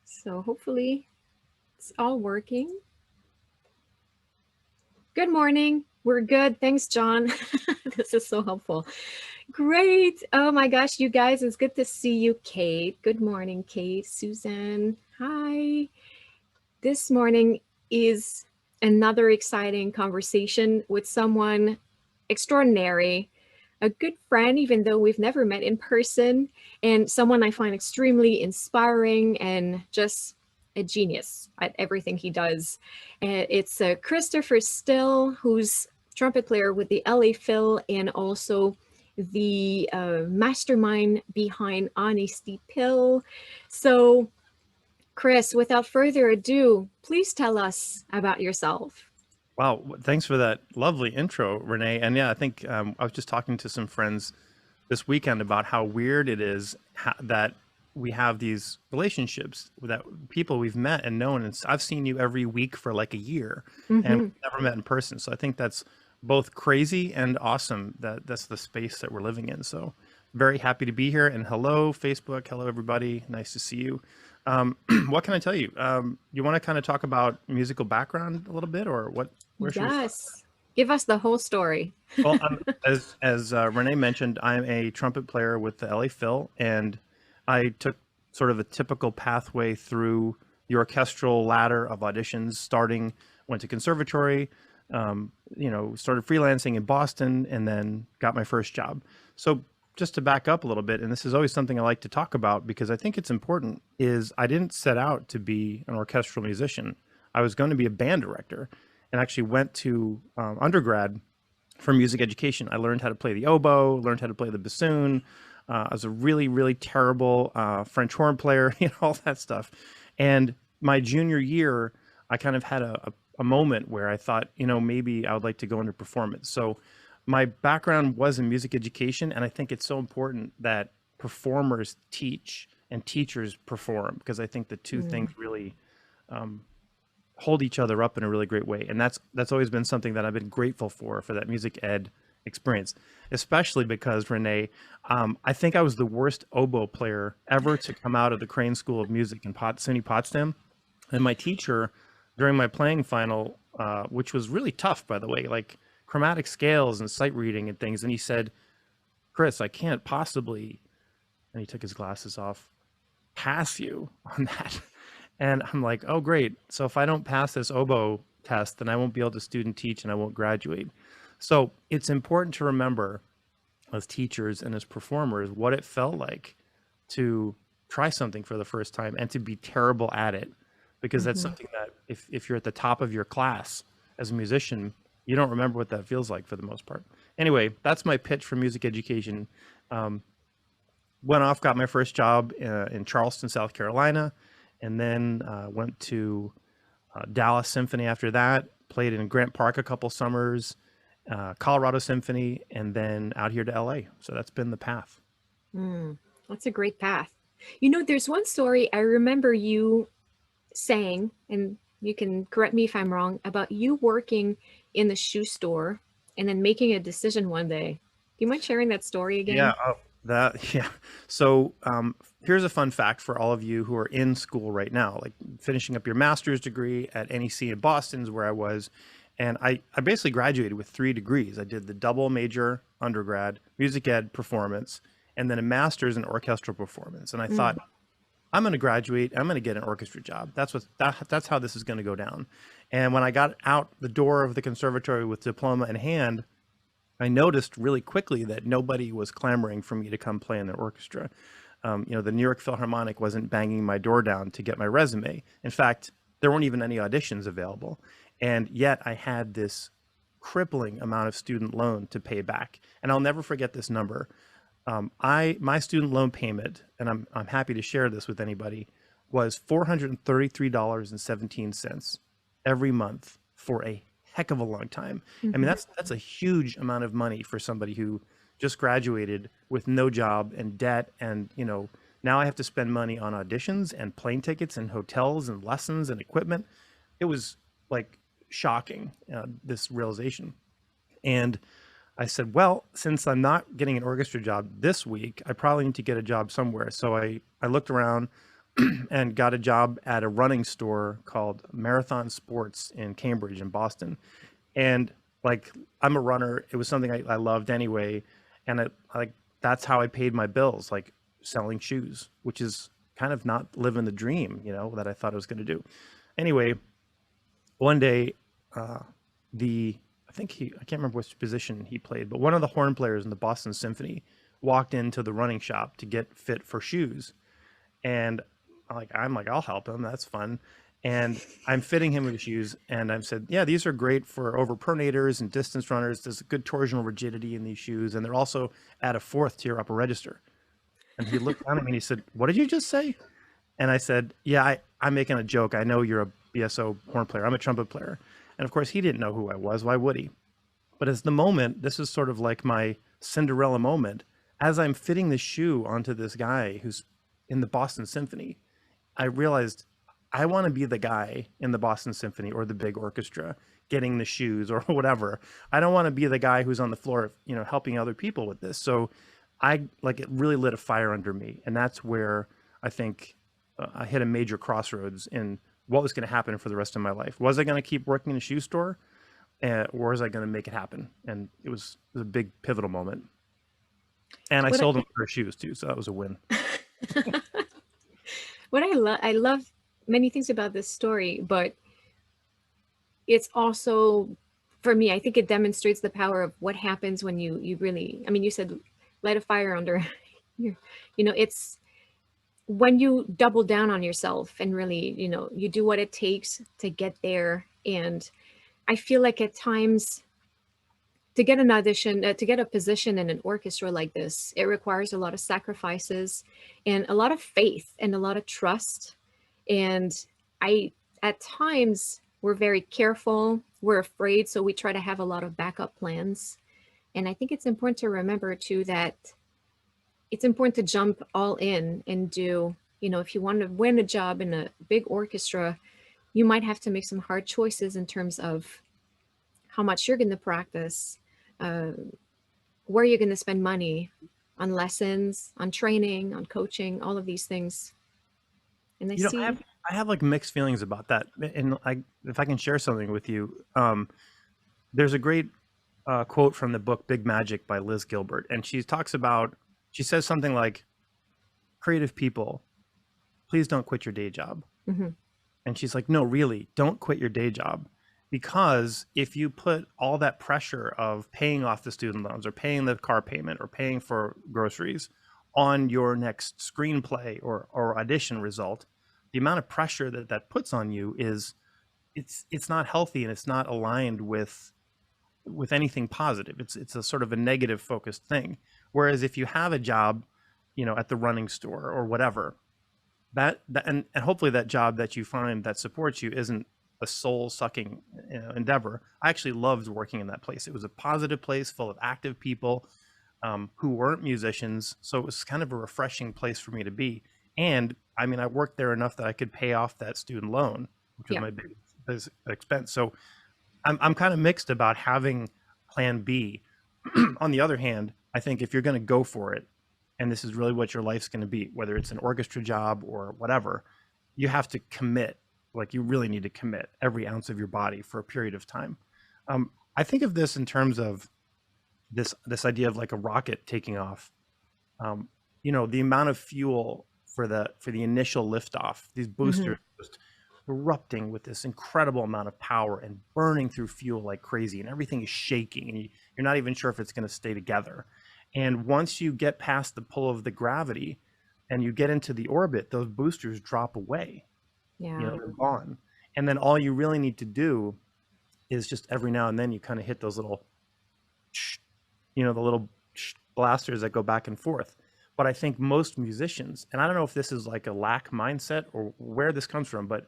So hopefully it's all working. Good morning. We're good. Thanks, John. This is so helpful. Great. Oh my gosh, you guys, it's good to see you, Kate. Good morning, Kate. Susan. Hi. This morning is another exciting conversation with someone extraordinary, a good friend, even though we've never met in person, and someone I find extremely inspiring and just a genius at everything he does. It's Christopher Still, who's trumpet player with the LA Phil and also the mastermind behind Honesty Pill. So, Chris, without further ado, please tell us about yourself. Wow, thanks for that lovely intro, Renee. And yeah, I think I was just talking to some friends this weekend about how weird it is that we have these relationships that people we've met and known. And I've seen you every week for like a year and Mm-hmm. we've never met in person. So I think that's both crazy and awesome that that's the space that we're living in. So very happy to be here. And hello, Facebook. Hello, everybody. Nice to see you. What can I tell you? You want to kind of talk about musical background a little bit, or what? Where should we start? Yes. Give us the whole story. Well, as Renee mentioned, I'm a trumpet player with the LA Phil, and I took sort of a typical pathway through the orchestral ladder of auditions. Starting, went to conservatory, started freelancing in Boston, and then got my first job. So just to back up a little bit, and this is always something I like to talk about because I think it's important, is I didn't set out to be an orchestral musician. I was going to be a band director and actually went to undergrad for music education. I learned how to play the oboe, learned how to play the bassoon. I was a really, really terrible French horn player, all that stuff. And my junior year, I kind of had a moment where I thought, maybe I would like to go into performance. So my background was in music education, and I think it's so important that performers teach and teachers perform, because I think the two things really hold each other up in a really great way. And that's always been something that I've been grateful for that music ed experience, especially because, Renee, I think I was the worst oboe player ever to come out of the Crane School of Music in SUNY Potsdam. And my teacher, during my playing final, which was really tough, by the way, like chromatic scales and sight reading and things. And he said, Chris, I can't possibly, and he took his glasses off, pass you on that. And I'm like, oh, great. So if I don't pass this oboe test, then I won't be able to student teach and I won't graduate. So it's important to remember as teachers and as performers what it felt like to try something for the first time and to be terrible at it, because that's Mm-hmm. something that if you're at the top of your class as a musician, you don't remember what that feels like for the most part. Anyway, that's my pitch for music education. Went off, got my first job in Charleston, South Carolina, and then went to Dallas Symphony after that, played in Grant Park a couple summers, Colorado Symphony, and then out here to LA. So that's been the path. That's a great path. There's one story I remember you saying, and you can correct me if I'm wrong, about you working in the shoe store and then making a decision one day. Do you mind sharing that story Yeah, again? yeah. So here's a fun fact for all of you who are in school right now, like finishing up your master's degree at NEC in Boston is where I was. And I basically graduated with 3 degrees. I did the double major undergrad, music ed performance, and then a master's in orchestral performance. And I thought, Mm. I'm going to graduate. I'm going to get an orchestra job. That's how this is going to go down. And when I got out the door of the conservatory with diploma in hand, I noticed really quickly that nobody was clamoring for me to come play in the orchestra. The New York Philharmonic wasn't banging my door down to get my resume. In fact, there weren't even any auditions available. And yet I had this crippling amount of student loan to pay back. And I'll never forget this number. My student loan payment, and I'm happy to share this with anybody, was $433.17 every month for a heck of a long time. I mean, Mm-hmm. that's a huge amount of money for somebody who just graduated with no job and debt, and now I have to spend money on auditions and plane tickets and hotels and lessons and equipment. It was like shocking, this realization. And I said, well, since I'm not getting an orchestra job this week, I probably need to get a job somewhere. So I looked around, and got a job at a running store called Marathon Sports in Cambridge in Boston. And like, I'm a runner. It was something I loved anyway. And like, that's how I paid my bills, like selling shoes, which is kind of not living the dream, that I thought I was going to do. Anyway, one day, uh, I can't remember which position he played, but one of the horn players in the Boston Symphony walked into the running shop to get fit for shoes. And I'm like, I'll help him. That's fun. And I'm fitting him with the shoes. And I've said, yeah, these are great for overpronators and distance runners. There's a good torsional rigidity in these shoes. And they're also at a fourth tier upper register. And he looked down at me and he said, what did you just say? And I said, yeah, I'm making a joke. I know you're a BSO horn player. I'm a trumpet player. And of course, he didn't know who I was. Why would he? But as the moment, this is sort of like my Cinderella moment. As I'm fitting the shoe onto this guy who's in the Boston Symphony, I realized I want to be the guy in the Boston Symphony or the big orchestra getting the shoes or whatever. I don't want to be the guy who's on the floor, helping other people with this. So it really lit a fire under me. And that's where I think I hit a major crossroads in what was going to happen for the rest of my life. Was I going to keep working in a shoe store, or was I going to make it happen? And it was a big pivotal moment. And I sold them a pair of shoes too, so that was a win. What I love many things about this story, but it's also, for me, I think it demonstrates the power of what happens when you really, I mean, you said light a fire under, it's when you double down on yourself and really, you do what it takes to get there. And I feel like at times to get an audition, to get a position in an orchestra like this, it requires a lot of sacrifices and a lot of faith and a lot of trust. And at times, we're very careful, we're afraid, so we try to have a lot of backup plans. And I think it's important to remember too that it's important to jump all in and do, if you want to win a job in a big orchestra, you might have to make some hard choices in terms of how much you're going to practice, where you're going to spend money on lessons, on training, on coaching, all of these things. And I have like mixed feelings about that. And if I can share something with you, there's a great quote from the book Big Magic by Liz Gilbert. And she says something like, creative people, please don't quit your day job. Mm-hmm. And she's like, no, really, don't quit your day job. Because if you put all that pressure of paying off the student loans or paying the car payment or paying for groceries on your next screenplay or audition result, the amount of pressure that puts on you it's not healthy, and it's not aligned with anything positive. It's a sort of a negative focused thing. Whereas if you have a job, at the running store or whatever, and hopefully that job that you find that supports you isn't a soul-sucking endeavor. I actually loved working in that place. It was a positive place full of active people who weren't musicians, so it was kind of a refreshing place for me to be. And I mean, I worked there enough that I could pay off that student loan, which was my biggest expense. So I'm kind of mixed about having plan B. On the other hand, I think if you're going to go for it, and this is really what your life's going to be, whether it's an orchestra job or whatever, you have to commit. Like, you really need to commit every ounce of your body for a period of time. I think of this in terms of this idea of like a rocket taking off. The amount of fuel for the initial liftoff, these boosters just erupting with this incredible amount of power and burning through fuel like crazy, and everything is shaking, and you're not even sure if it's going to stay together. And once you get past the pull of the gravity and you get into the orbit, those boosters drop away. They're gone. And then all you really need to do is just every now and then you kind of hit those little, the little blasters that go back and forth. But I think most musicians, and I don't know if this is like a lack mindset or where this comes from, but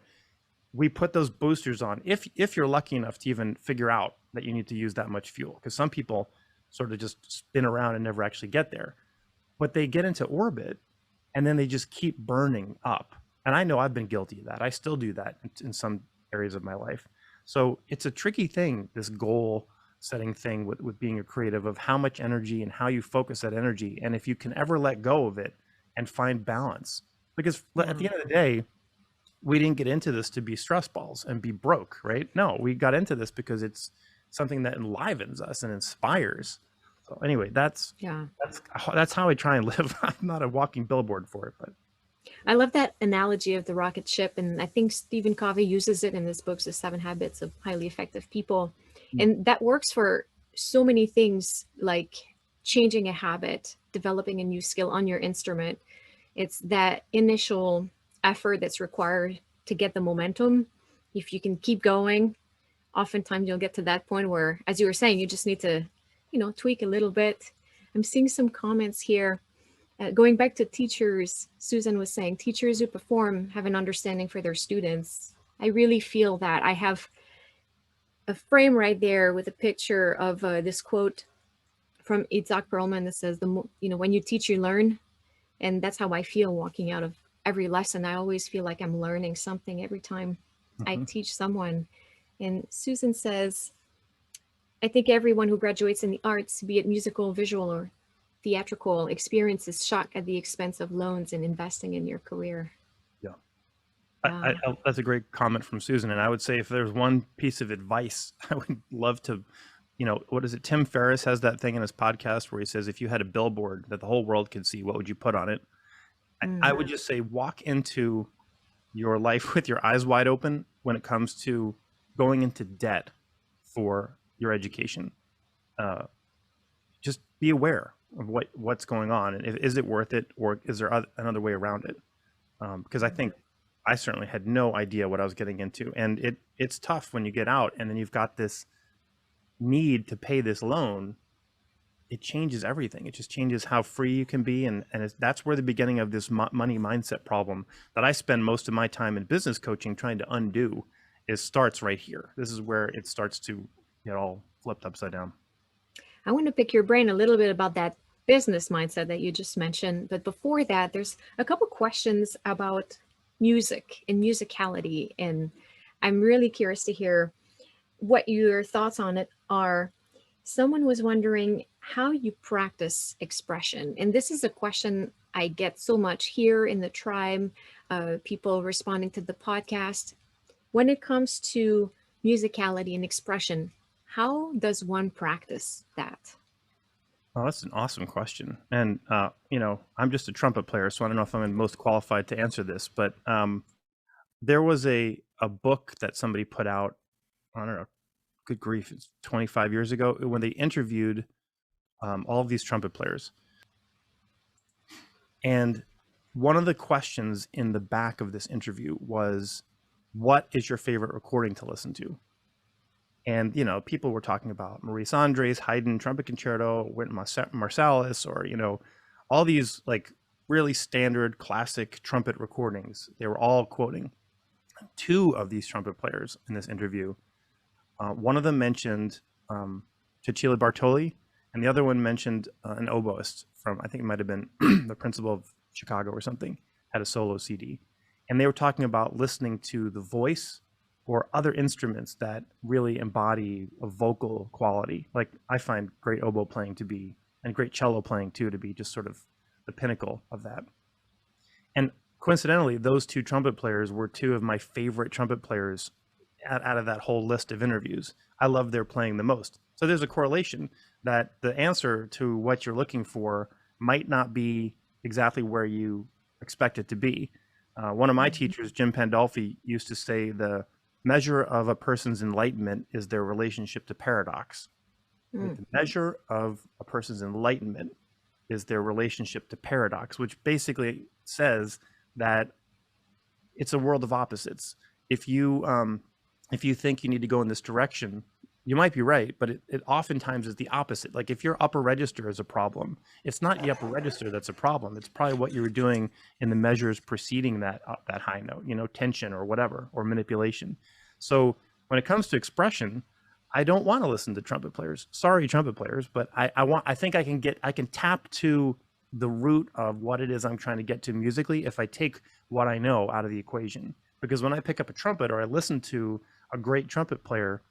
we put those boosters on if you're lucky enough to even figure out that you need to use that much fuel, because some people sort of just spin around and never actually get there. But they get into orbit and then they just keep burning up. And I know I've been guilty of that. I still do that in some areas of my life. So it's a tricky thing, this goal setting thing with being a creative, of how much energy and how you focus that energy. And if you can ever let go of it and find balance, Because at the Yeah. end of the day, we didn't get into this to be stress balls and be broke, right? No, we got into this because it's something that enlivens us and inspires. So anyway, Yeah. that's how I try and live. I'm not a walking billboard for it, but I love that analogy of the rocket ship. And I think Stephen Covey uses it in his books, The 7 Habits of Highly Effective People. And that works for so many things like changing a habit, developing a new skill on your instrument. It's that initial effort that's required to get the momentum. If you can keep going, oftentimes you'll get to that point where, as you were saying, you just need to, tweak a little bit. I'm seeing some comments here. Going back to teachers, Susan was saying, teachers who perform have an understanding for their students. I really feel that. I have a frame right there with a picture of this quote from Itzhak Perlman that says, when you teach, you learn. And that's how I feel walking out of every lesson. I always feel like I'm learning something every time I Mhm. teach someone. And Susan says, I think everyone who graduates in the arts, be it musical, visual, or theatrical, experiences shock at the expense of loans and investing in your career. Yeah. Yeah. That's a great comment from Susan. And I would say if there's one piece of advice, I would love to, what is it? Tim Ferriss has that thing in his podcast where he says, if you had a billboard that the whole world could see, what would you put on it? I would just say, walk into your life with your eyes wide open when it comes to going into debt for your education. Just be aware of what's going on, and is it worth it, or is there another way around it? Because I think I certainly had no idea what I was getting into, and it's tough when you get out and then you've got this need to pay this loan. It changes everything. It just changes how free you can be, and that's where the beginning of this money mindset problem that I spend most of my time in business coaching trying to undo starts right here. This is where it starts to get all flipped upside down. I want to pick your brain a little bit about that business mindset that you just mentioned. But before that, there's a couple questions about music and musicality. And I'm really curious to hear what your thoughts on it are. Someone was wondering how you practice expression. And this is a question I get so much here in the tribe, people responding to the podcast. When it comes to musicality and expression, how does one practice that? Oh, that's an awesome question. And, I'm just a trumpet player, so I don't know if I'm most qualified to answer this, but there was a book that somebody put out, I don't know, good grief, it's 25 years ago, when they interviewed all of these trumpet players. And one of the questions in the back of this interview was, what is your favorite recording to listen to? And, people were talking about Maurice Andre's Haydn Trumpet Concerto, Wynton Marsalis, or, all these like really standard classic trumpet recordings. They were all quoting. Two of these trumpet players in this interview, one of them mentioned Cecilia Bartoli, and the other one mentioned an oboist from, I think it might have been the Principal of Chicago or something, had a solo CD. And they were talking about listening to the voice or other instruments that really embody a vocal quality. Like I find great oboe playing to be, and great cello playing too, to be just sort of the pinnacle of that. And coincidentally, those two trumpet players were two of my favorite trumpet players out of that whole list of interviews. I love their playing the most. So there's a correlation that the answer to what you're looking for might not be exactly where you expect it to be. One of my teachers, Jim Pandolfi, used to say the measure of a person's enlightenment is their relationship to paradox. Right? The measure of a person's enlightenment is their relationship to paradox, which basically says that it's a world of opposites. If you think you need to go in this direction, you might be right, but it oftentimes is the opposite. Like if your upper register is a problem, it's not the upper register that's a problem. It's probably what you were doing in the measures preceding that high note, tension or whatever, or manipulation. So when it comes to expression, I don't want to listen to trumpet players. Sorry, trumpet players, but I think I can tap to the root of what it is I'm trying to get to musically if I take what I know out of the equation. Because when I pick up a trumpet or I listen to a great trumpet player,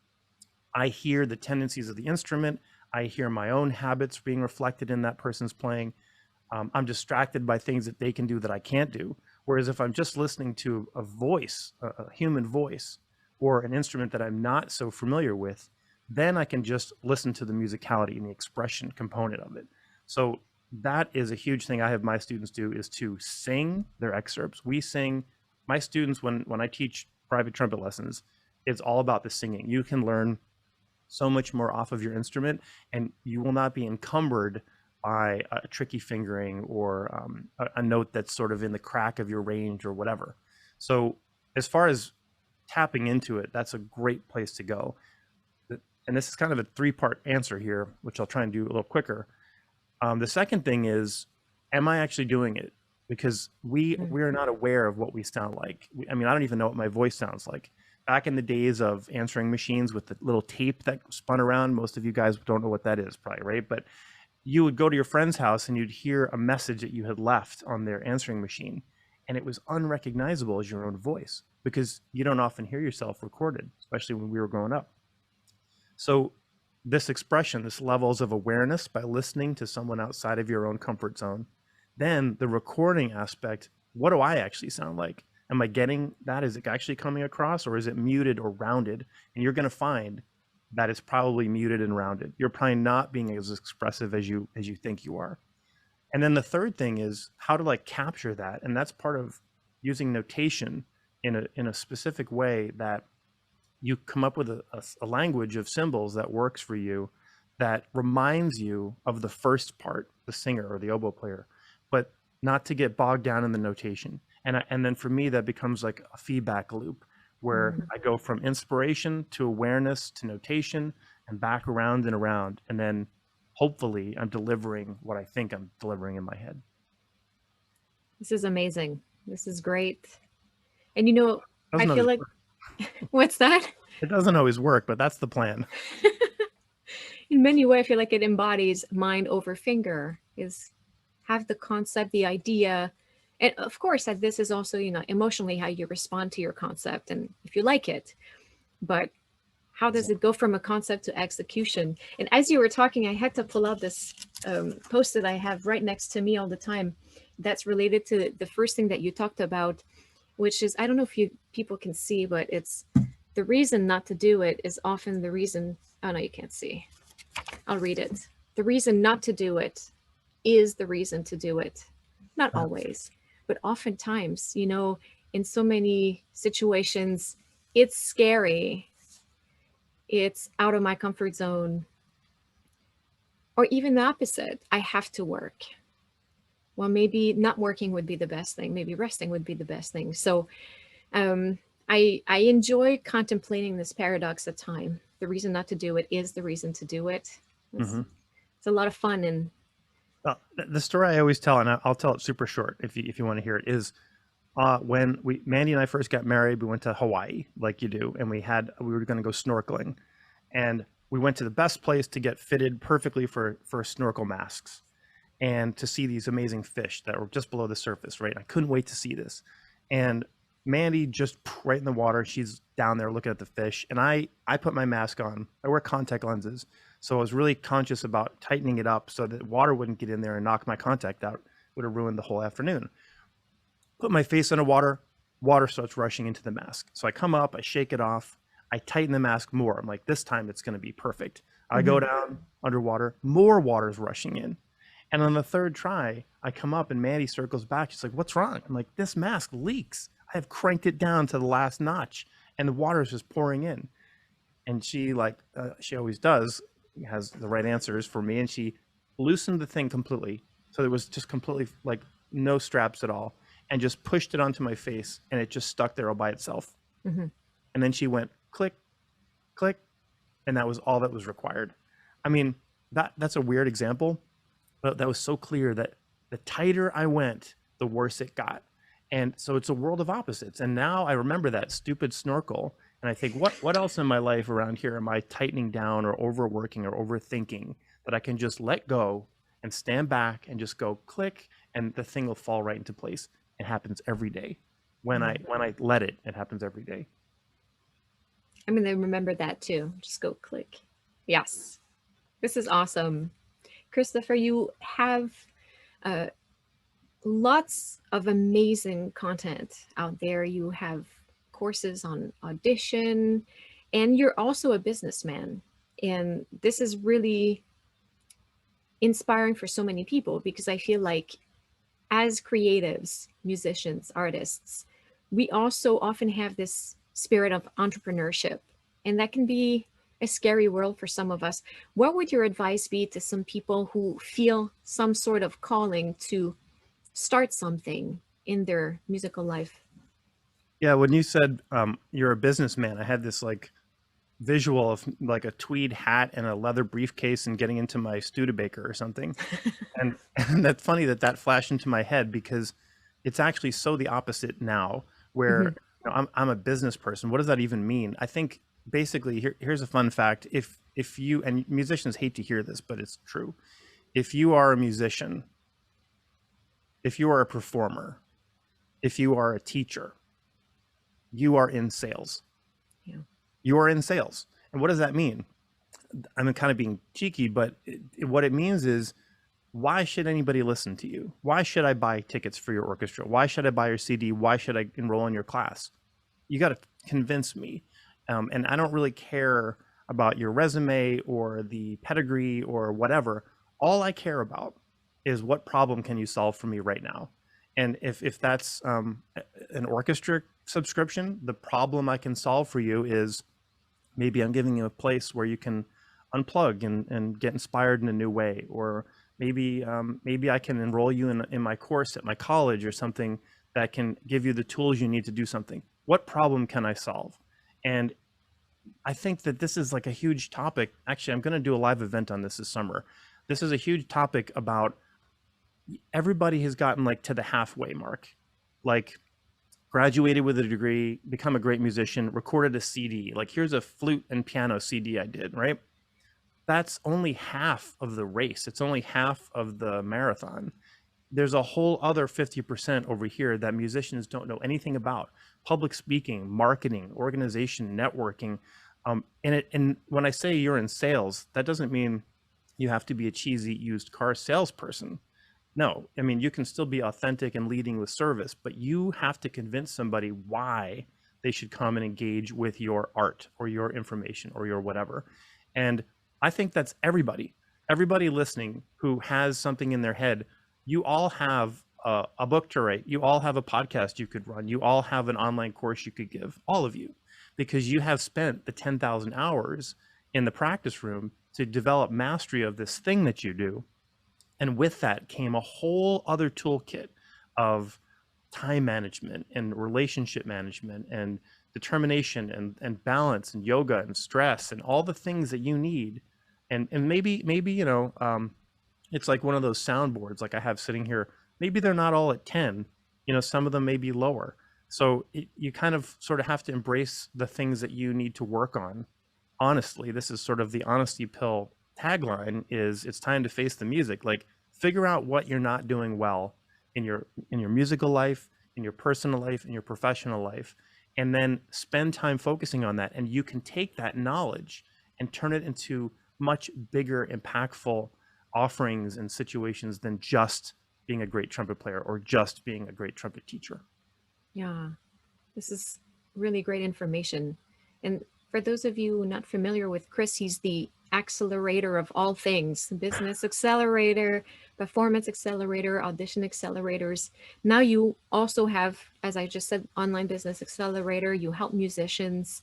I hear the tendencies of the instrument. I hear my own habits being reflected in that person's playing. I'm distracted by things that they can do that I can't do, Whereas if I'm just listening to a voice, a human voice, or an instrument that I'm not so familiar with, then I can just listen to the musicality and the expression component of it. So that is a huge thing I have my students do, is to sing their excerpts. We sing, my students, when I teach private trumpet lessons, it's all about the singing. You can learn so much more off of your instrument, and you will not be encumbered by a tricky fingering or a note that's sort of in the crack of your range or whatever. So as far as tapping into it, that's a great place to go. And this is kind of a three-part answer here, which I'll try and do a little quicker. The second thing is, am I actually doing it? Because we are not aware of what we sound like. I mean, I don't even know what my voice sounds like. Back in the days of answering machines with the little tape that spun around, most of you guys don't know what that is probably, right? But you would go to your friend's house and you'd hear a message that you had left on their answering machine, and it was unrecognizable as your own voice because you don't often hear yourself recorded, especially when we were growing up. So this expression, this levels of awareness by listening to someone outside of your own comfort zone. Then the recording aspect, what do I actually sound like? Am I getting that? Is it actually coming across, or is it muted or rounded? And you're going to find that it's probably muted and rounded. You're probably not being as expressive as you think you are. And then the third thing is, how to like capture that? And that's part of using notation in a specific way, that you come up with a language of symbols that works for you, that reminds you of the first part, the singer or the oboe player, but not to get bogged down in the notation. And then for me, that becomes like a feedback loop where I go from inspiration to awareness to notation and back around and around. And then hopefully I'm delivering what I think I'm delivering in my head. This is amazing. This is great. And you know, I feel like, what's that? It doesn't always work, but that's the plan. In many ways, I feel like it embodies mind over finger, is have the concept, the idea. And of course, that this is also, you know, emotionally how you respond to your concept and if you like it. But how does it go from a concept to execution? And as you were talking, I had to pull out this post that I have right next to me all the time that's related to the first thing that you talked about, which is, I don't know if people can see, but it's the reason not to do it is often the reason. Oh, no, you can't see. I'll read it. The reason not to do it is the reason to do it. Not always, but oftentimes, you know, in so many situations, it's scary. It's out of my comfort zone. Or even the opposite, I have to work. Well, maybe not working would be the best thing. Maybe resting would be the best thing. So I enjoy contemplating this paradox of time. The reason not to do it is the reason to do it. It's a lot of fun. And the story I always tell, and I'll tell it super short if you want to hear it, is when Mandy and I first got married, we went to Hawaii like you do, and we were going to go snorkeling, and we went to the best place to get fitted perfectly for snorkel masks and to see these amazing fish that were just below the surface, right? I couldn't wait to see this. And Mandy just right in the water, she's down there looking at the fish, and I put my mask on. I wear contact lenses, so I was really conscious about tightening it up so that water wouldn't get in there and knock my contact out. It would have ruined the whole afternoon. Put my face underwater, water starts rushing into the mask. So I come up, I shake it off, I tighten the mask more. I'm like, this time it's going to be perfect. I go down underwater, more water's rushing in. And on the third try, I come up and Mandy circles back. She's like, what's wrong? I'm like, this mask leaks. I have cranked it down to the last notch and the water is just pouring in. And she, like she always does, has the right answers for me. And she loosened the thing completely. So it was just completely like no straps at all, and just pushed it onto my face, and it just stuck there all by itself. And then she went click, click, and that was all that was required. I mean, that's a weird example, but that was so clear that the tighter I went, the worse it got. And so it's a world of opposites. And now I remember that stupid snorkel, and I think, what else in my life around here am I tightening down or overworking or overthinking that I can just let go and stand back and just go click, and the thing will fall right into place. It happens every day. When I let it, it happens every day. I'm going to remember that too. Just go click. Yes. This is awesome. Christopher, you have lots of amazing content out there. You have courses on audition, and you're also a businessman. And this is really inspiring for so many people because I feel like as creatives, musicians, artists, we also often have this spirit of entrepreneurship, and that can be a scary world for some of us. What would your advice be to some people who feel some sort of calling to start something in their musical life? Yeah, when you said you're a businessman, I had this like visual of like a tweed hat and a leather briefcase and getting into my Studebaker or something. And, and that's funny that that flashed into my head because it's actually so the opposite now, Hmm. where I'm a business person. What does that even mean? I think basically here's a fun fact. If you, and musicians hate to hear this, but it's true. If you are a musician, if you are a performer, if you are a teacher, you are in sales. Yeah. You are in sales. And what does that mean? I'm kind of being cheeky, but what it means is, why should anybody listen to you? Why should I buy tickets for your orchestra? Why should I buy your CD? Why should I enroll in your class? You got to convince me. And I don't really care about your resume or the pedigree or whatever. All I care about is what problem can you solve for me right now? And if that's an orchestra subscription, the problem I can solve for you is maybe I'm giving you a place where you can unplug and get inspired in a new way, or maybe I can enroll you in my course at my college or something that can give you the tools you need to do something. What problem can I solve? And I think that this is like a huge topic. Actually, I'm going to do a live event on this summer. This is a huge topic about everybody has gotten like to the halfway mark, like graduated with a degree, become a great musician, recorded a CD. Like, here's a flute and piano CD I did, right? That's only half of the race. It's only half of the marathon. There's a whole other 50% over here that musicians don't know anything about: public speaking, marketing, organization, networking. And when I say you're in sales, that doesn't mean you have to be a cheesy used car salesperson. No, I mean, you can still be authentic and leading with service, but you have to convince somebody why they should come and engage with your art or your information or your whatever. And I think that's everybody, everybody listening who has something in their head. You all have a book to write. You all have a podcast you could run. You all have an online course you could give, all of you, because you have spent the 10,000 hours in the practice room to develop mastery of this thing that you do. And with that came a whole other toolkit of time management and relationship management and determination and balance and yoga and stress and all the things that you need. And maybe it's like one of those soundboards like I have sitting here. Maybe they're not all at 10. Some of them may be lower. So you kind of sort of have to embrace the things that you need to work on. Honestly, this is sort of the honesty pill tagline: is it's time to face the music. Like, figure out what you're not doing well in your musical life, in your personal life, in your professional life, and then spend time focusing on that. And you can take that knowledge and turn it into much bigger, impactful offerings and situations than just being a great trumpet player or just being a great trumpet teacher. Yeah, this is really great information. And for those of you not familiar with Chris, he's the accelerator of all things: business accelerator, performance accelerator, audition accelerators. Now you also have, as I just said, online business accelerator. You help musicians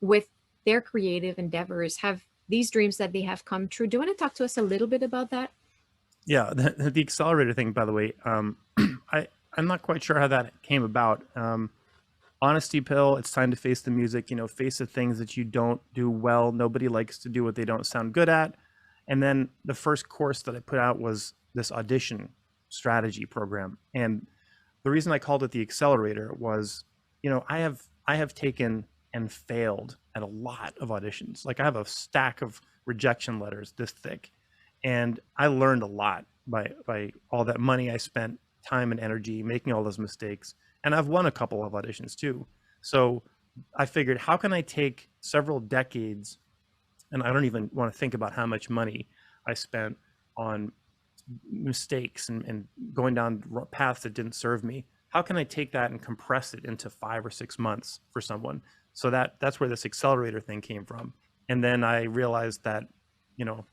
with their creative endeavors, have these dreams that they have come true. Do you want to talk to us a little bit about that? Yeah, the accelerator thing, by the way, I'm not quite sure how that came about. Honesty pill, it's time to face the music, face the things that you don't do well. Nobody likes to do what they don't sound good at. And then the first course that I put out was this audition strategy program. And the reason I called it the Accelerator was, I have taken and failed at a lot of auditions. Like, I have a stack of rejection letters this thick. And I learned a lot by all that money I spent, time and energy, making all those mistakes. And I've won a couple of auditions too. So I figured, how can I take several decades, and I don't even want to think about how much money I spent on mistakes and going down paths that didn't serve me. How can I take that and compress it into 5 or 6 months for someone? So that's where this accelerator thing came from. And then I realized that, you know,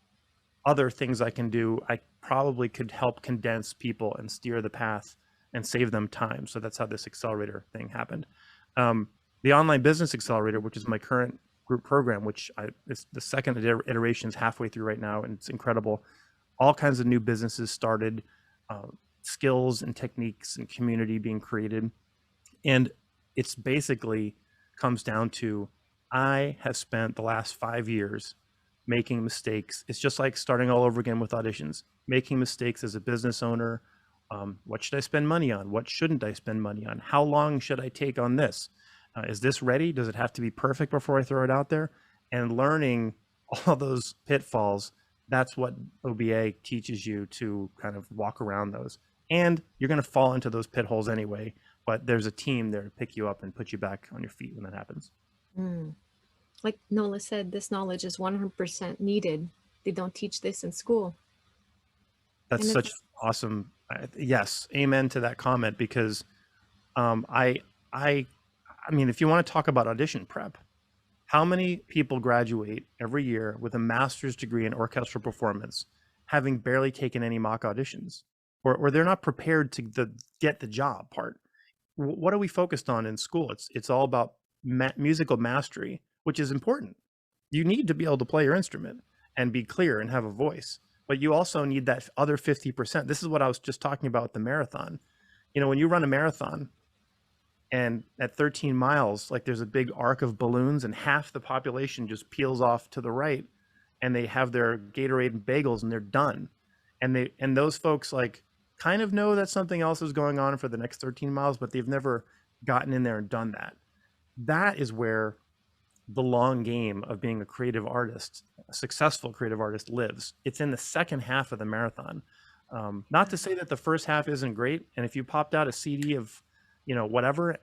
other things I can do, I probably could help condense people and steer the path and save them time. So that's how this accelerator thing happened. The online business accelerator, which is my current group program, which it's the second iteration is halfway through right now, and it's incredible. All kinds of new businesses started, skills and techniques and community being created. And it's basically comes down to, I have spent the last 5 years making mistakes. It's just like starting all over again with auditions, making mistakes as a business owner. What should I spend money on? What shouldn't I spend money on? How long should I take on this? Is this ready? Does it have to be perfect before I throw it out there? And learning all those pitfalls, that's what OBA teaches you to kind of walk around those. And you're going to fall into those pit holes anyway, but there's a team there to pick you up and put you back on your feet when that happens. Like Nola said, this knowledge is 100% needed. They don't teach this in school. That's such awesome. Yes, amen to that comment, because I mean, if you want to talk about audition prep, how many people graduate every year with a master's degree in orchestral performance, having barely taken any mock auditions, or they're not prepared to get the job part? What are we focused on in school? It's all about musical mastery, which is important. You need to be able to play your instrument and be clear and have a voice, but you also need that other 50%. This is what I was just talking about with the marathon. You know, when you run a marathon, and at 13 miles, like, there's a big arc of balloons and half the population just peels off to the right, and they have their Gatorade and bagels and they're done. And those folks, like, kind of know that something else is going on for the next 13 miles, but they've never gotten in there and done that. That is where the long game of being a creative artist, a successful creative artist, lives. It's in the second half of the marathon. Not to say that the first half isn't great. And if you popped out a CD of, you know, whatever,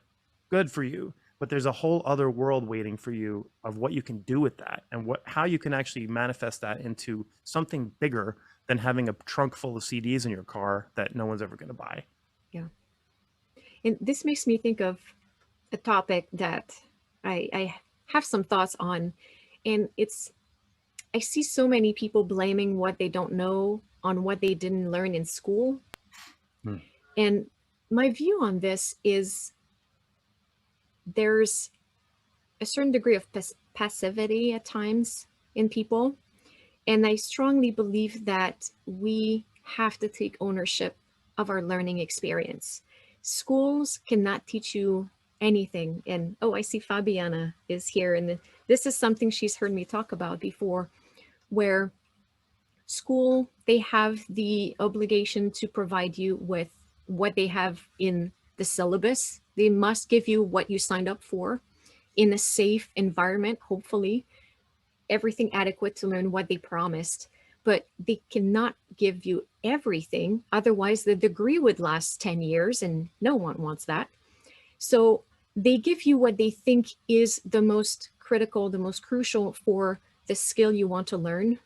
good for you. But there's a whole other world waiting for you of what you can do with that, and how you can actually manifest that into something bigger than having a trunk full of CDs in your car that no one's ever going to buy. Yeah. And this makes me think of a topic that I have some thoughts on. And I see so many people blaming what they don't know on what they didn't learn in school. And my view on this is there's a certain degree of passivity at times in people. And I strongly believe that we have to take ownership of our learning experience. Schools cannot teach you anything. And oh, I see Fabiana is here. And this is something she's heard me talk about before, where school, they have the obligation to provide you with what they have in the syllabus. They must give you what you signed up for in a safe environment, hopefully, everything adequate to learn what they promised. But they cannot give you everything. Otherwise, the degree would last 10 years and no one wants that. So they give you what they think is the most critical, the most crucial for the skill you want to learn.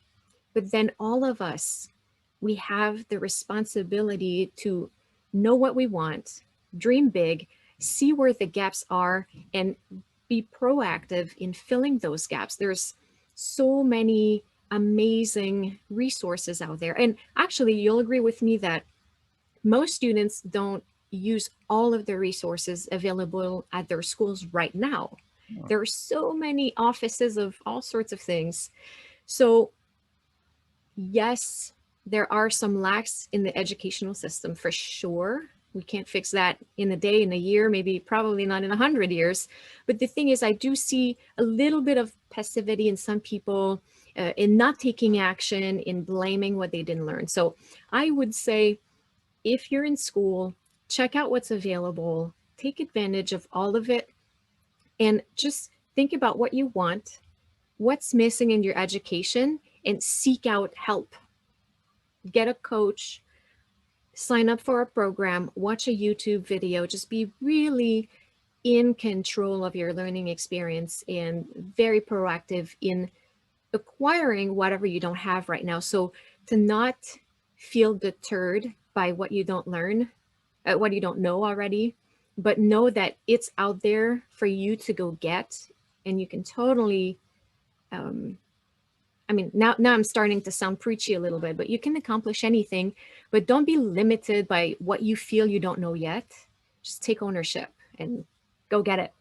But then all of us, we have the responsibility to know what we want, dream big, see where the gaps are, and be proactive in filling those gaps. There's so many amazing resources out there. And actually, you'll agree with me that most students don't use all of the resources available at their schools right now. There are so many offices of all sorts of things. So yes, there are some lacks in the educational system for sure. We can't fix that in a day, in a year, maybe probably not in 100 years. But the thing is, I do see a little bit of passivity in some people, in not taking action, in blaming what they didn't learn. So I would say, if you're in school, check out what's available, take advantage of all of it, and just think about what you want, what's missing in your education, and seek out help. Get a coach, sign up for a program, watch a YouTube video, just be really in control of your learning experience and very proactive in acquiring whatever you don't have right now. So to not feel deterred by what you don't learn, what you don't know already, but know that it's out there for you to go get, and you can totally. I mean, now I'm starting to sound preachy a little bit, but you can accomplish anything, but don't be limited by what you feel you don't know yet. Just take ownership and go get it.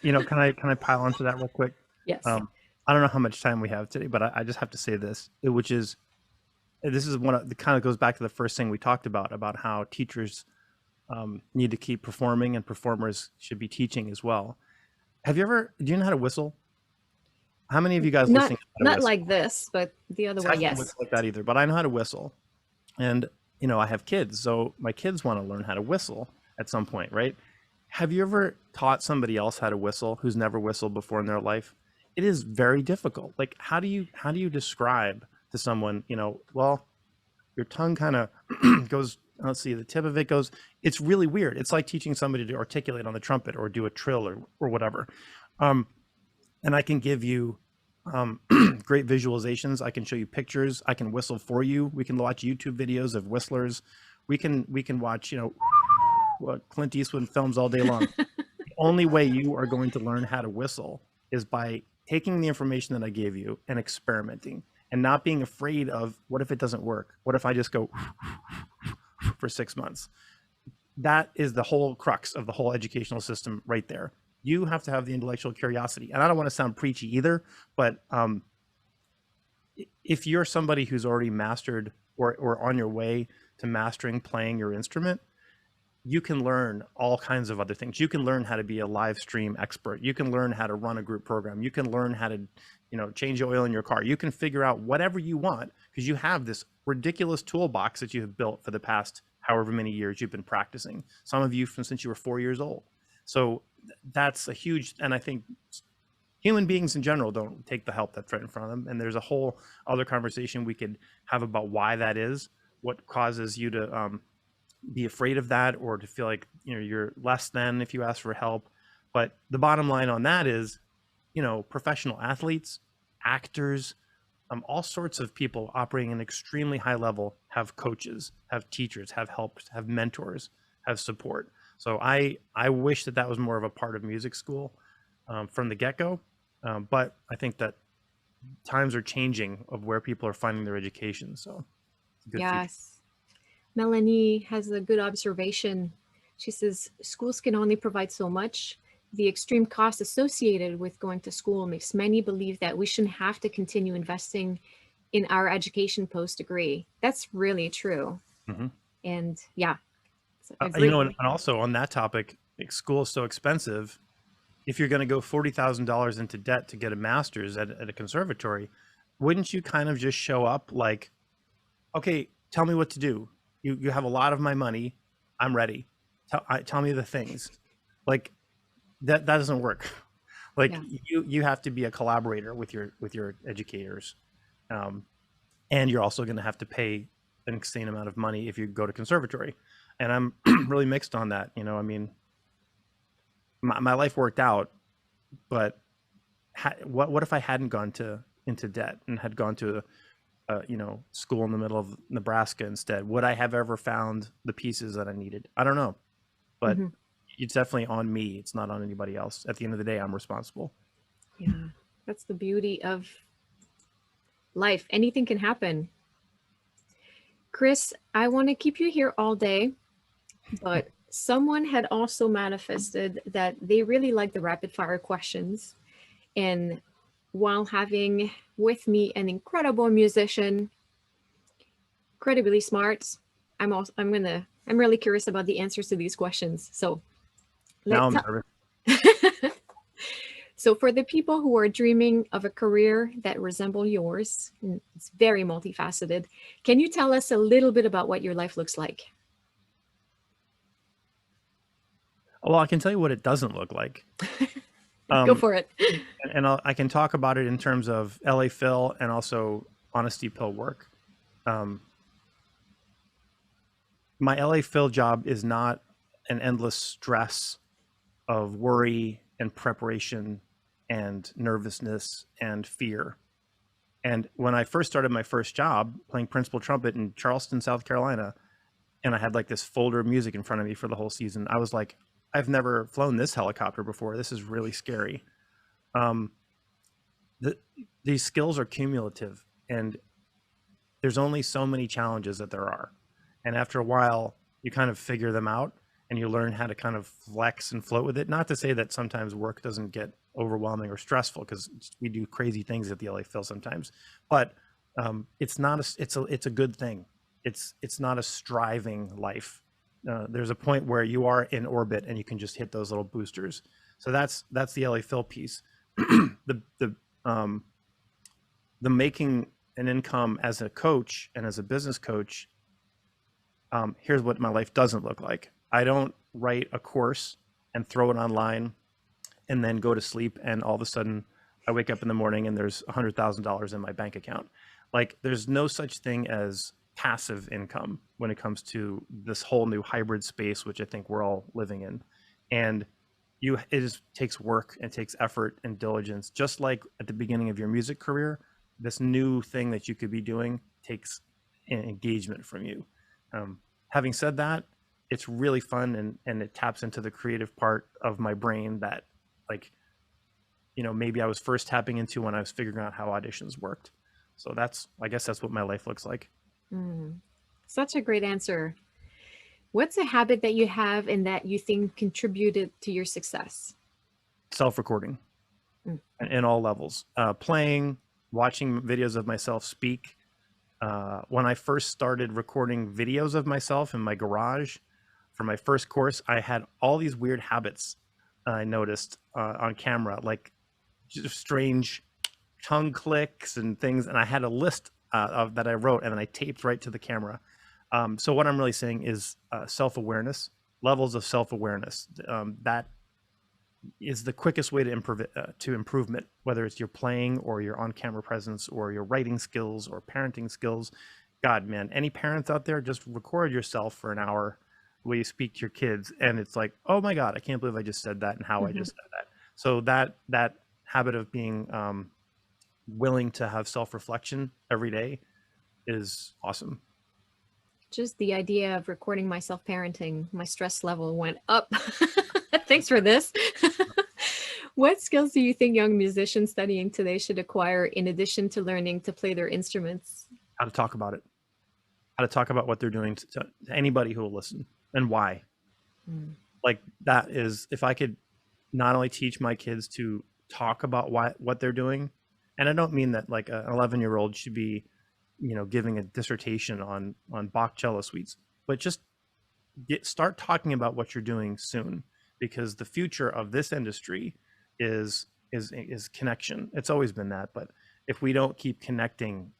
Can I pile onto that real quick? Yes. I don't know how much time we have today, but I just have to say this, which is, this is one of the kind of goes back to the first thing we talked about how teachers need to keep performing and performers should be teaching as well. Do you know how to whistle? How many of you guys Not listening know how to whistle? like this, but the other way, I can't yes. whistle like that either, but I know how to whistle. And, I have kids, so my kids want to learn how to whistle at some point, right? Have you ever taught somebody else how to whistle who's never whistled before in their life? It is very difficult. Like, how do you describe to someone, well, your tongue kind of goes, let's see, the tip of it goes, it's really weird. It's like teaching somebody to articulate on the trumpet or do a trill or whatever. And I can give you great visualizations. I can show you pictures. I can whistle for you. We can watch YouTube videos of whistlers. We can watch, what Clint Eastwood films all day long. The only way you are going to learn how to whistle is by taking the information that I gave you and experimenting and not being afraid of, what if it doesn't work? What if I just go for 6 months? That is the whole crux of the whole educational system right there. You have to have the intellectual curiosity. And I don't want to sound preachy either, but if you're somebody who's already mastered or on your way to mastering playing your instrument, you can learn all kinds of other things. You can learn how to be a live stream expert. You can learn how to run a group program. You can learn how to, change the oil in your car. You can figure out whatever you want because you have this ridiculous toolbox that you have built for the past however many years you've been practicing. Some of you since you were 4 years old. So that's a huge, and I think human beings in general don't take the help that's right in front of them. And there's a whole other conversation we could have about why that is, what causes you to be afraid of that or to feel like you're less than if you ask for help. But the bottom line on that is, professional athletes, actors, all sorts of people operating at an extremely high level have coaches, have teachers, have help, have mentors, have support. So I wish that was more of a part of music school from the get-go. But I think that times are changing of where people are finding their education. So it's a good future. Yes. Melanie has a good observation. She says, schools can only provide so much. The extreme cost associated with going to school makes many believe that we shouldn't have to continue investing in our education post-degree. That's really true. Mm-hmm. And yeah. And also on that topic, school is so expensive. If you're going to go $40,000 into debt to get a master's at a conservatory, wouldn't you kind of just show up like, okay, tell me what to do. You have a lot of my money. I'm ready. Tell me the things. Like that doesn't work. Like you have to be a collaborator with your educators. And you're also going to have to pay an insane amount of money if you go to conservatory. And I'm really mixed on that. I mean, my life worked out, but what if I hadn't gone into debt and had gone to school in the middle of Nebraska instead? Would I have ever found the pieces that I needed? I don't know, but it's definitely on me. It's not on anybody else. At the end of the day, I'm responsible. Yeah, that's the beauty of life. Anything can happen. Chris, I want to keep you here all day, but someone had also manifested that they really like the rapid fire questions. And while having with me an incredible musician, incredibly smart, I'm really curious about the answers to these questions. So now I'm nervous. So for the people who are dreaming of a career that resemble yours, it's very multifaceted. Can you tell us a little bit about what your life looks like? Well, I can tell you what it doesn't look like. Go for it. And I can talk about it in terms of LA Phil and also Honesty Pill work. My LA Phil job is not an endless stress of worry and preparation and nervousness and fear. And when I first started my first job playing principal trumpet in Charleston, South Carolina, and I had like this folder of music in front of me for the whole season, I was like, I've never flown this helicopter before. This is really scary. Um, the, these skills are cumulative, and there's only so many challenges that there are. And after a while, you kind of figure them out and you learn how to kind of flex and float with it. Not to say that sometimes work doesn't get overwhelming or stressful, because we do crazy things at the LA Phil sometimes, but it's not it's a good thing. It's not a striving life. There's a point where you are in orbit and you can just hit those little boosters. So that's the LA Phil piece. The making an income as a coach and as a business coach, here's what my life doesn't look like. I don't write a course and throw it online and then go to sleep, and all of a sudden I wake up in the morning and there's $100,000 in my bank account. Like, there's no such thing as passive income when it comes to this whole new hybrid space, which I think we're all living in. And takes work and takes effort and diligence. Just like at the beginning of your music career, this new thing that you could be doing takes an engagement from you. Having said that, it's really fun, and it taps into the creative part of my brain that, like, maybe I was first tapping into when I was figuring out how auditions worked. So I guess that's what my life looks like. Such a great answer. What's a habit that you have and that you think contributed to your success? Self-recording in all levels. Playing, watching videos of myself speak. When I first started recording videos of myself in my garage for my first course, I had all these weird habits I noticed on camera, like just strange tongue clicks and things. And I had a list of that I wrote, and then I taped right to the camera. So what I'm really saying is self-awareness, levels of self-awareness. That is the quickest way to improvement, whether it's your playing or your on-camera presence or your writing skills or parenting skills. God, man, any parents out there, just record yourself for an hour where you speak to your kids, and it's like, oh my God, I can't believe I just said that and how I just said that. So that habit of being willing to have self-reflection every day is awesome. Just the idea of recording myself parenting, my stress level went up. Thanks for this. What skills do you think young musicians studying today should acquire in addition to learning to play their instruments? How to talk about it, how to talk about what they're doing to anybody who will listen, and why. Like, that is, if I could not only teach my kids to talk about what they're doing, and I don't mean that like an 11-year-old should be, giving a dissertation on Bach cello suites, but just start talking about what you're doing soon, because the future of this industry is connection. It's always been that, but if we don't keep connecting,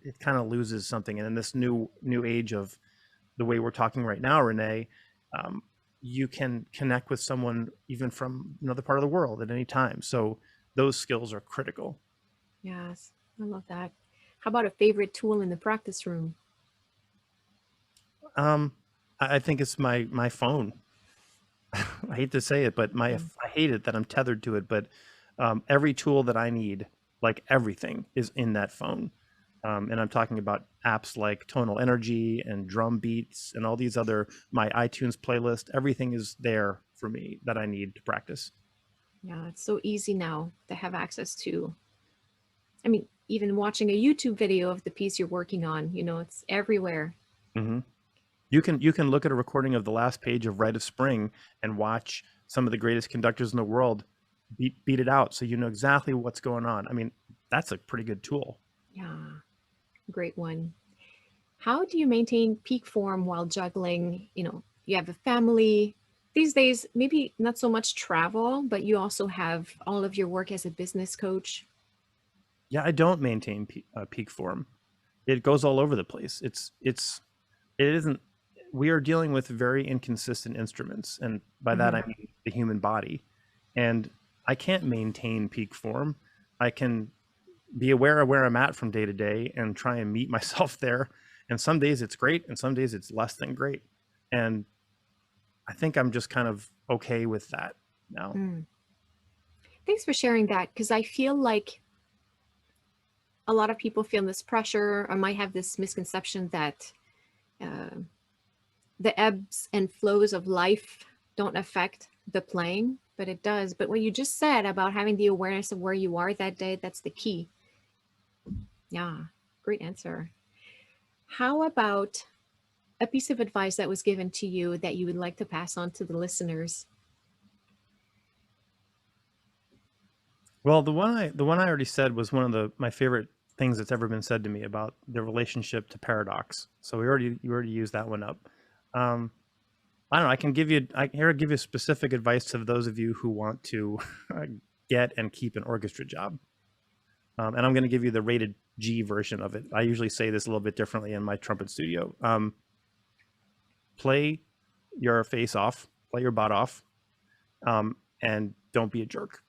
it kind of loses something. And in this new age of the way we're talking right now, Renee, you can connect with someone even from another part of the world at any time. So those skills are critical. Yes, I love that. How about a favorite tool in the practice room? I think it's my phone. I hate to say it, but I hate it that I'm tethered to it. But every tool that I need, like everything, is in that phone. And I'm talking about apps like Tonal Energy and Drum Beats and all these other, my iTunes playlist. Everything is there for me that I need to practice. Yeah, it's so easy now to have access to. I mean, even watching a YouTube video of the piece you're working on, it's everywhere. You can look at a recording of the last page of Rite of Spring and watch some of the greatest conductors in the world beat it out, so you know exactly what's going on. I mean, that's a pretty good tool. Yeah, great one. How do you maintain peak form while juggling? You have a family. These days, maybe not so much travel, but you also have all of your work as a business coach. Yeah, I don't maintain peak form. It goes all over the place. It isn't. We are dealing with very inconsistent instruments, and by that I mean the human body. And I can't maintain peak form. I can be aware of where I'm at from day to day and try and meet myself there. And some days it's great, and some days it's less than great. And I think I'm just kind of okay with that now. Thanks for sharing that, because I feel like a lot of people feel this pressure or might have this misconception that uh, the ebbs and flows of life don't affect the playing, but it does. But what you just said about having the awareness of where you are that day, that's the key. Yeah, great answer. How about a piece of advice that was given to you that you would like to pass on to the listeners? Well, the one I already said was one of my favorite things that's ever been said to me about the relationship to paradox. So you already used that one up. Um, I don't know. I can give you specific advice to those of you who want to get and keep an orchestra job. And I'm going to give you the rated G version of it. I usually say this a little bit differently in my trumpet studio. Play your face off, play your butt off, and don't be a jerk.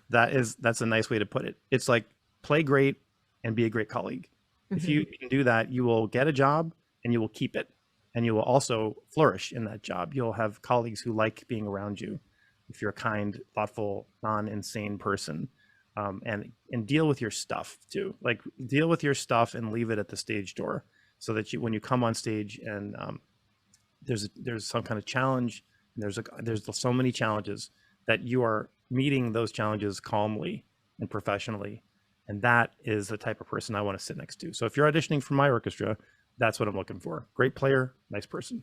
That's a nice way to put it. It's like play great and be a great colleague. If you can do that, you will get a job and you will keep it, and you will also flourish in that job. You'll have colleagues who like being around you if you're a kind, thoughtful, non-insane person. And deal with your stuff too. Like deal with your stuff and leave it at the stage door, so that when you come on stage and there's some kind of challenge, and there's so many challenges, that you are meeting those challenges calmly and professionally. And that is the type of person I want to sit next to. So if you're auditioning for my orchestra, that's what I'm looking for. Great player, nice person.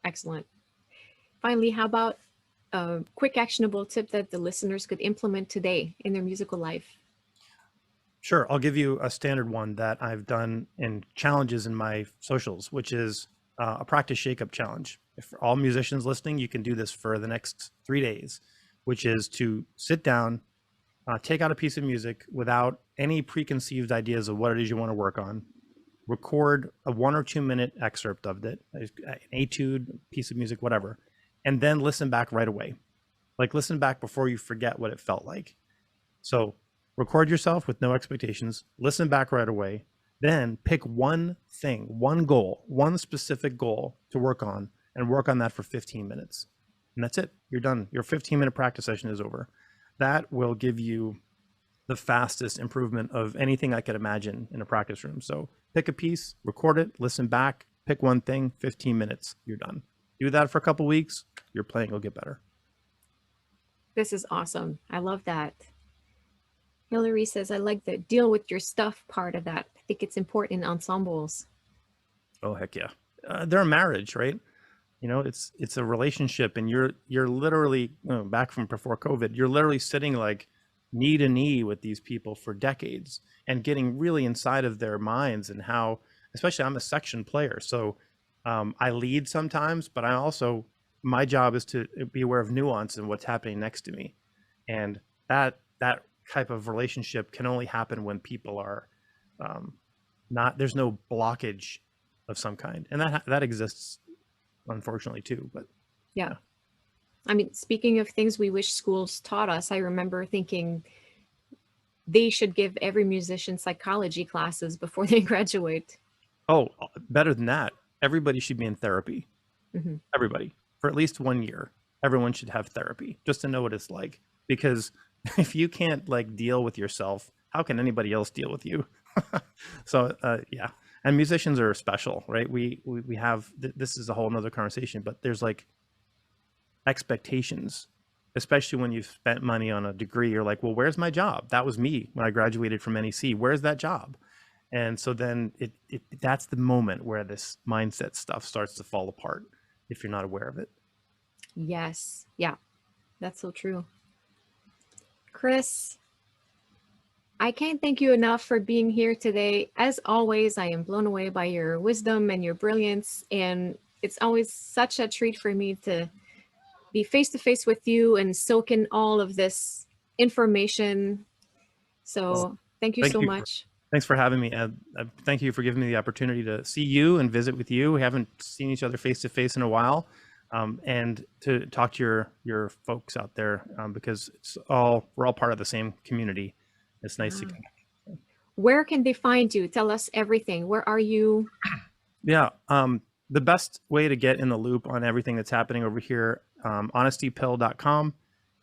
Excellent. Finally, how about a quick actionable tip that the listeners could implement today in their musical life? Sure. I'll give you a standard one that I've done in challenges in my socials, which is a practice shakeup challenge. If for all musicians listening, you can do this for the next 3 days, which is to sit down, take out a piece of music without any preconceived ideas of what it is you want to work on, record a 1 or 2 minute excerpt of it, an etude, piece of music, whatever, and then listen back right away. Like listen back before you forget what it felt like. So record yourself with no expectations, listen back right away, then pick one thing, one goal, one specific goal to work on, and work on that for 15 minutes. And that's it. You're done. Your 15-minute practice session is over. That will give you the fastest improvement of anything I could imagine in a practice room. So pick a piece, record it, listen back, pick one thing, 15 minutes, you're done. Do that for a couple weeks, your playing will get better. This is awesome. I love that. Hillary says, I like the deal with your stuff part of that. I think it's important in ensembles. Oh, heck yeah. They're a marriage, right? You know, it's a relationship, and you're literally, back from before COVID, you're literally sitting like knee to knee with these people for decades and getting really inside of their minds, and how, especially I'm a section player. So I lead sometimes, but I also, my job is to be aware of nuance and what's happening next to me. And that type of relationship can only happen when people are there's no blockage of some kind. And that exists, unfortunately, too. But yeah. I mean, speaking of things we wish schools taught us, I remember thinking they should give every musician psychology classes before they graduate. Oh, better than that. Everybody should be in therapy. Everybody. For at least 1 year. Everyone should have therapy just to know what it's like. Because if you can't like deal with yourself, how can anybody else deal with you? So yeah. And musicians are special, right? We have, this is a whole nother conversation, but there's like expectations, especially when you've spent money on a degree. You're like, well, where's my job? That was me when I graduated from NEC. Where's that job? And so then that's the moment where this mindset stuff starts to fall apart if you're not aware of it. Yes. Yeah, that's so true. Chris, I can't thank you enough for being here today. As always, I am blown away by your wisdom and your brilliance. And it's always such a treat for me to be face to face with you and soak in all of this information. So thank you so much. Thanks for having me. Thank you for giving me the opportunity to see you and visit with you. We haven't seen each other face to face in a while, and to talk to your folks out there, because we're all part of the same community. It's nice to connect. Where can they find you? Tell us everything. Where are you? Yeah, the best way to get in the loop on everything that's happening over here, honestypill.com,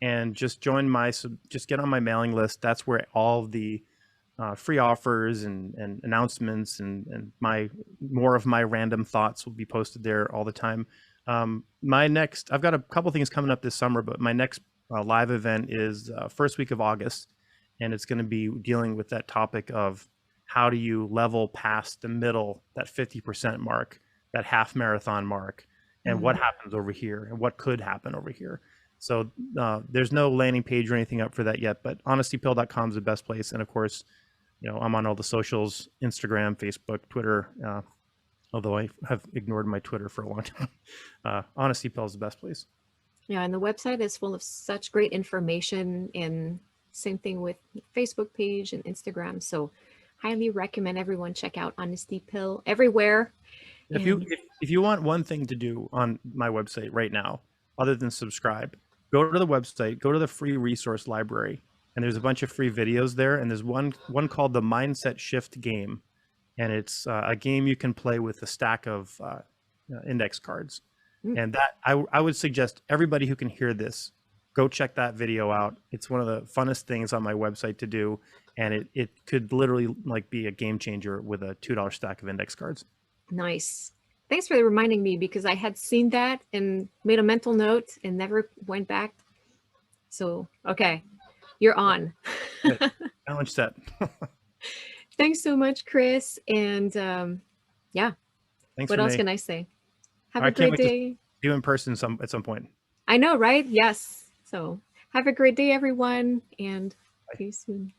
and just just get on my mailing list. That's where all the free offers and announcements and more of my random thoughts will be posted there all the time. I've got a couple things coming up this summer, but my next live event is first week of August, and it's going to be dealing with that topic of how do you level past the middle, that 50% mark, that half marathon mark, and what happens over here and what could happen over here. So there's no landing page or anything up for that yet, but honestypill.com is the best place. And of course, I'm on all the socials, Instagram, Facebook, Twitter, although I have ignored my Twitter for a long time. Honesty Pill is the best place. Yeah, and the website is full of such great information, and same thing with Facebook page and Instagram. So highly recommend everyone check out Honesty Pill everywhere. If you want one thing to do on my website right now, other than subscribe, go to the website, go to the free resource library, and there's a bunch of free videos there. And there's one called the Mindset Shift game. And it's a game you can play with a stack of index cards. And that I would suggest everybody who can hear this, go check that video out. It's one of the funnest things on my website to do. And it could literally like be a game changer with a $2 stack of index cards. Nice. Thanks for reminding me, because I had seen that and made a mental note and never went back. So, okay, you're on. Challenge set. Thanks so much, Chris. And yeah, Thanks. What else can I say? Have a great day. See you in person at some point. I know, right? Yes. So have a great day, everyone, and see you soon.